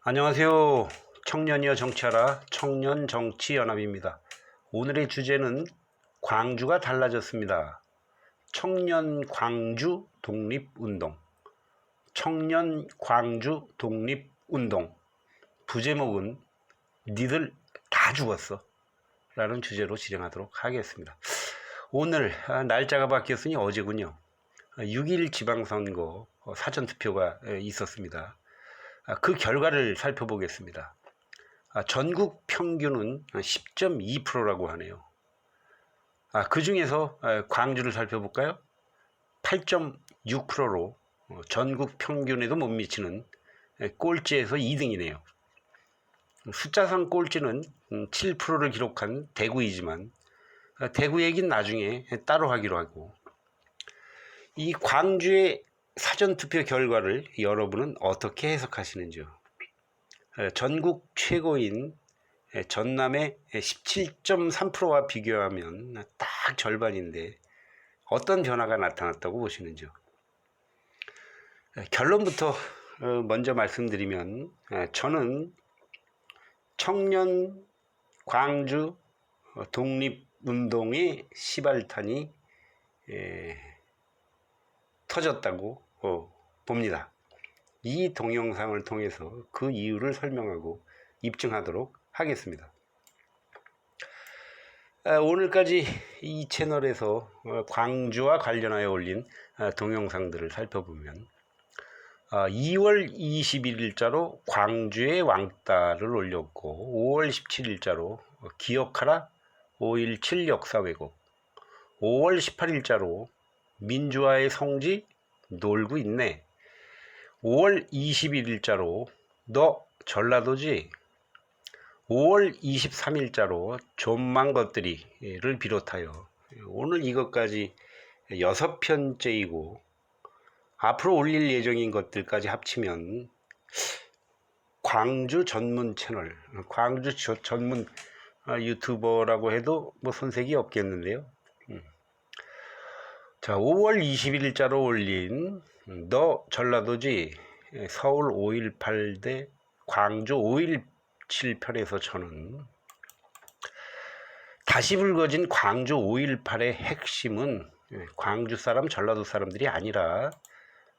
안녕하세요. 청년이여 정치하라 청년정치연합입니다. 오늘의 주제는 광주가 달라졌습니다. 청년 광주 독립운동. 청년 광주 독립운동. 부제목은 니들 다 죽었어 라는 주제로 진행하도록 하겠습니다. 오늘 날짜가 바뀌었으니 어제군요. 6.1 지방선거 사전투표가 있었습니다. 그 결과를 살펴보겠습니다. 전국 평균은 10.2%라고 하네요. 그 중에서 광주를 살펴볼까요? 8.6%로 전국 평균에도 못 미치는 꼴찌에서 2등이네요. 숫자상 꼴찌는 7%를 기록한 대구이지만 대구 얘기는 나중에 따로 하기로 하고, 이 광주의 사전투표 결과를 여러분은 어떻게 해석하시는지요? 전국 최고인 전남의 17.3%와 비교하면 딱 절반인데 어떤 변화가 나타났다고 보시는지요? 결론부터 먼저 말씀드리면, 저는 청년 광주 독립운동의 시발탄이 터졌다고 봅니다. 이 동영상을 통해서 그 이유를 설명하고 입증하도록 하겠습니다. 오늘까지 이 채널에서 광주와 관련하여 올린 동영상들을 살펴보면 2월 21일자로 광주의 왕따를 올렸고, 5월 17일자로 기억하라 5.17 역사 왜곡, 5월 18일자로 민주화의 성지 놀고 있네, 5월 21일자로 너 전라도지, 5월 23일자로 좀만 것들이를 비롯하여 오늘 이것까지 6편째이고, 앞으로 올릴 예정인 것들까지 합치면 광주 전문 채널, 광주 전문 유튜버라고 해도 뭐 손색이 없겠는데요. 자, 5월 21일자로 올린 너 전라도지, 서울 5.18 대 광주 5.17 편에서 저는 다시 불거진 광주 5.18의 핵심은 광주 사람, 전라도 사람들이 아니라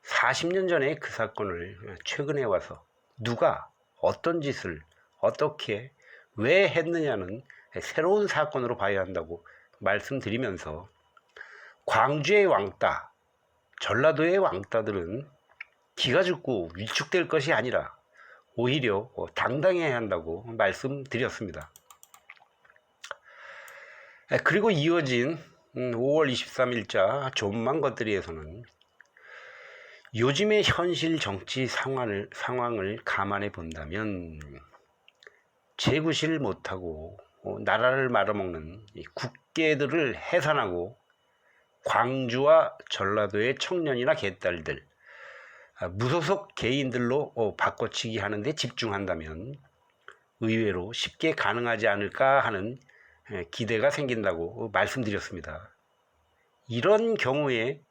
40년 전에 그 사건을 최근에 와서 누가 어떤 짓을 어떻게 왜 했느냐는 새로운 사건으로 봐야 한다고 말씀드리면서, 광주의 왕따, 전라도의 왕따들은 기가 죽고 위축될 것이 아니라 오히려 당당해야 한다고 말씀드렸습니다. 그리고 이어진 5월 23일자 좀만 것들이에서는 요즘의 현실 정치 상황을 감안해 본다면 재구실 못하고 나라를 말아먹는 국계들을 해산하고 광주와 전라도의 청년이나 개딸들, 무소속 개인들로 바꿔치기 하는 데 집중한다면 의외로 쉽게 가능하지 않을까 하는 기대가 생긴다고 말씀드렸습니다. 이런 경우에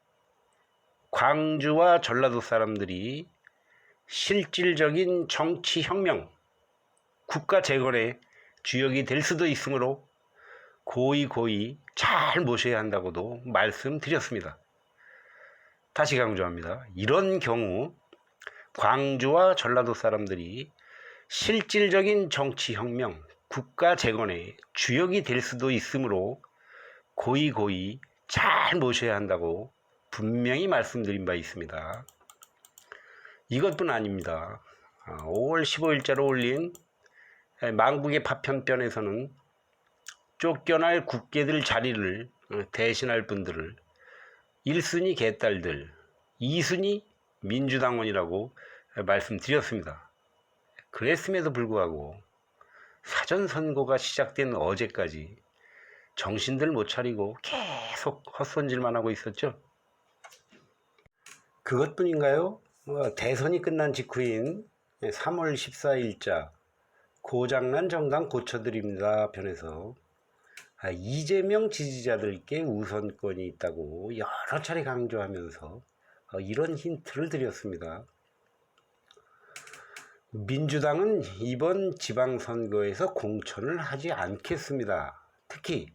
광주와 전라도 사람들이 실질적인 정치혁명, 국가 재건의 주역이 될 수도 있으므로 고이 잘 모셔야 한다고도 말씀드렸습니다. 다시 강조합니다. 이런 경우 광주와 전라도 사람들이 실질적인 정치혁명, 국가 재건의 주역이 될 수도 있으므로 고이 잘 모셔야 한다고 분명히 말씀드린 바 있습니다. 이것뿐 아닙니다. 5월 15일자로 올린 망국의 파편편에서는 쫓겨날 국계들 자리를 대신할 분들을 1순위 개딸들, 2순위 민주당원이라고 말씀드렸습니다. 그랬음에도 불구하고 사전선거가 시작된 어제까지 정신들 못 차리고 계속 헛손질만 하고 있었죠. 그것뿐인가요? 대선이 끝난 직후인 3월 14일자 고장난 정당 고쳐드립니다 편에서 이재명 지지자들께 우선권이 있다고 여러 차례 강조하면서 이런 힌트를 드렸습니다. 민주당은 이번 지방선거에서 공천을 하지 않겠습니다. 특히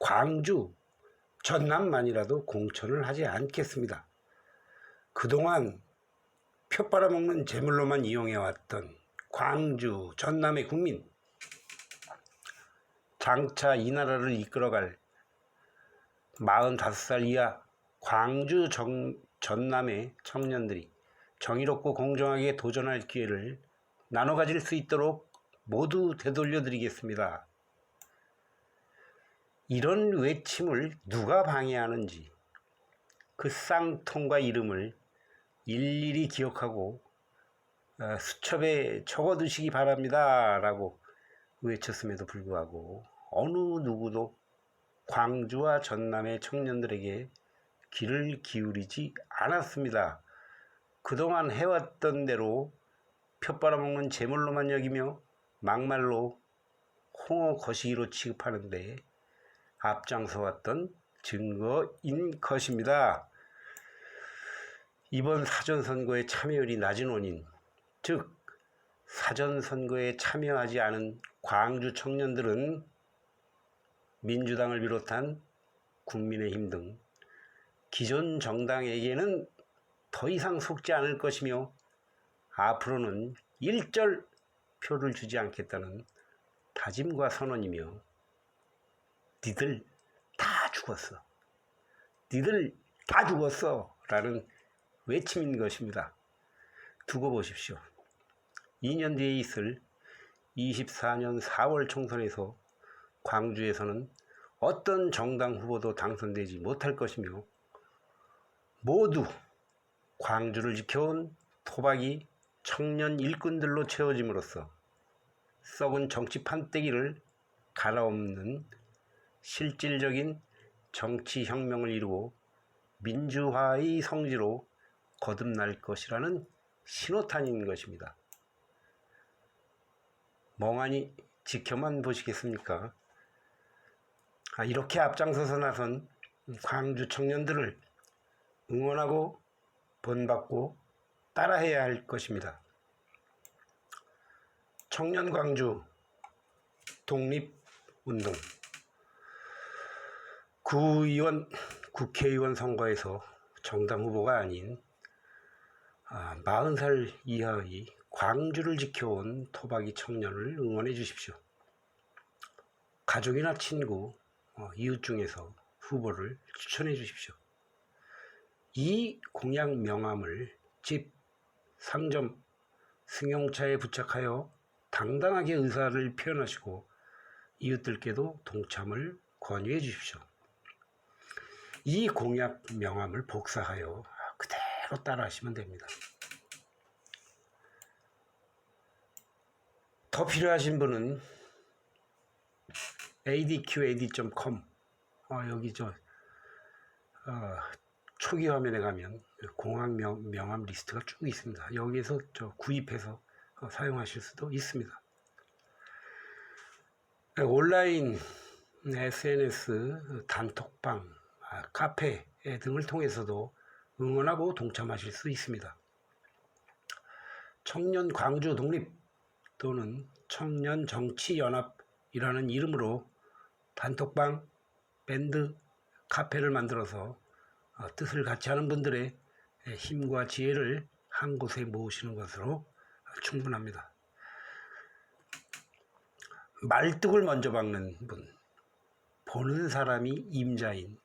광주, 전남만이라도 공천을 하지 않겠습니다. 그동안 표 빨아먹는 재물로만 이용해왔던 광주, 전남의 국민, 장차 이 나라를 이끌어갈 45살 이하 광주 전남의 청년들이 정의롭고 공정하게 도전할 기회를 나눠 가질 수 있도록 모두 되돌려 드리겠습니다. 이런 외침을 누가 방해하는지 그 쌍통과 이름을 일일이 기억하고 수첩에 적어두시기 바랍니다 라고 외쳤음에도 불구하고 어느 누구도 광주와 전남의 청년들에게 귀를 기울이지 않았습니다. 그동안 해왔던 대로 표 빨아먹는 재물로만 여기며 막말로 홍어 거시기로 취급하는데 앞장서왔던 증거인 것입니다. 이번 사전선거에 참여율이 낮은 원인, 즉 사전선거에 참여하지 않은 광주 청년들은 민주당을 비롯한 국민의힘 등 기존 정당에게는 더 이상 속지 않을 것이며 앞으로는 일절 표를 주지 않겠다는 다짐과 선언이며 니들 다 죽었어. 니들 다 죽었어. 라는 외침인 것입니다. 두고 보십시오. 2년 뒤에 있을 24년 4월 총선에서 광주에서는 어떤 정당 후보도 당선되지 못할 것이며 모두 광주를 지켜온 토박이 청년 일꾼들로 채워짐으로써 썩은 정치 판때기를 갈아엎는 실질적인 정치혁명을 이루고 민주화의 성지로 거듭날 것이라는 신호탄인 것입니다. 멍하니 지켜만 보시겠습니까? 이렇게 앞장서서 나선 광주 청년들을 응원하고 본받고 따라해야 할 것입니다. 청년 광주 독립운동 구의원, 국회의원 선거에서 정당 후보가 아닌 40살 이하의 광주를 지켜온 토박이 청년을 응원해 주십시오. 가족이나 친구, 이웃 중에서 후보를 추천해 주십시오. 이 공약 명함을 집, 상점, 승용차에 부착하여 당당하게 의사를 표현하시고 이웃들께도 동참을 권유해 주십시오. 이 공약 명함을 복사하여 그대로 따라 하시면 됩니다. 더 필요하신 분은 adqad.com 여기 초기 화면에 가면 공약 명함 리스트가 쭉 있습니다. 여기에서 구입해서 사용하실 수도 있습니다. 온라인 SNS, 단톡방, 카페 등을 통해서도 응원하고 동참하실 수 있습니다. 청년 광주 독립 또는 청년 정치연합이라는 이름으로 단톡방, 밴드, 카페를 만들어서 뜻을 같이 하는 분들의 힘과 지혜를 한 곳에 모으시는 것으로 충분합니다. 말뚝을 먼저 박는 분, 보는 사람이 임자인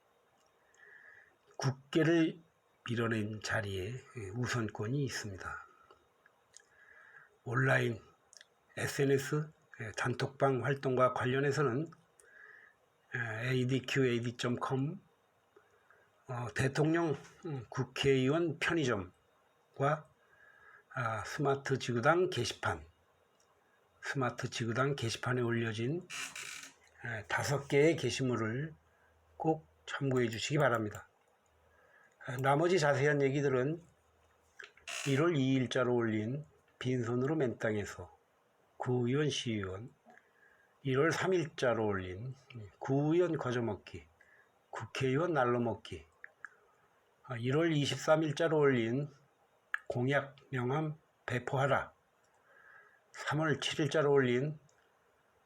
국계를 밀어낸 자리에 우선권이 있습니다. 온라인 SNS 단톡방 활동과 관련해서는 adqad.com 대통령 국회의원 편의점과 스마트 지구당 게시판에 올려진 5개의 게시물을 꼭 참고해 주시기 바랍니다. 나머지 자세한 얘기들은 1월 2일자로 올린 빈손으로 맨 땅에서 구의원 시의원, 1월 3일자로 올린 구의원 거저먹기, 국회의원 날로먹기, 1월 23일자로 올린 공약 명함 배포하라, 3월 7일자로 올린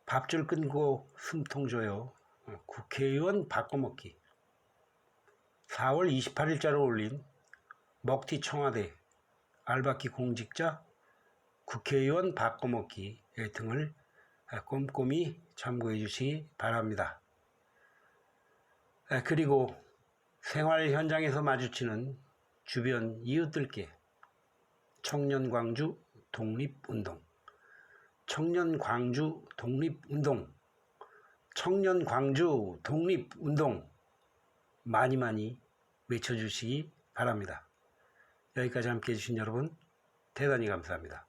밥줄 끊고 숨통 조여 국회의원 바꿔먹기, 4월 28일자로 올린 먹튀 청와대 알박기 공직자 국회의원 바꿔먹기 등을 꼼꼼히 참고해 주시기 바랍니다. 그리고 생활 현장에서 마주치는 주변 이웃들께 청년광주 독립운동, 청년광주 독립운동, 청년광주 독립운동 많이 많이 외쳐주시기 바랍니다. 여기까지 함께 해주신 여러분 대단히 감사합니다.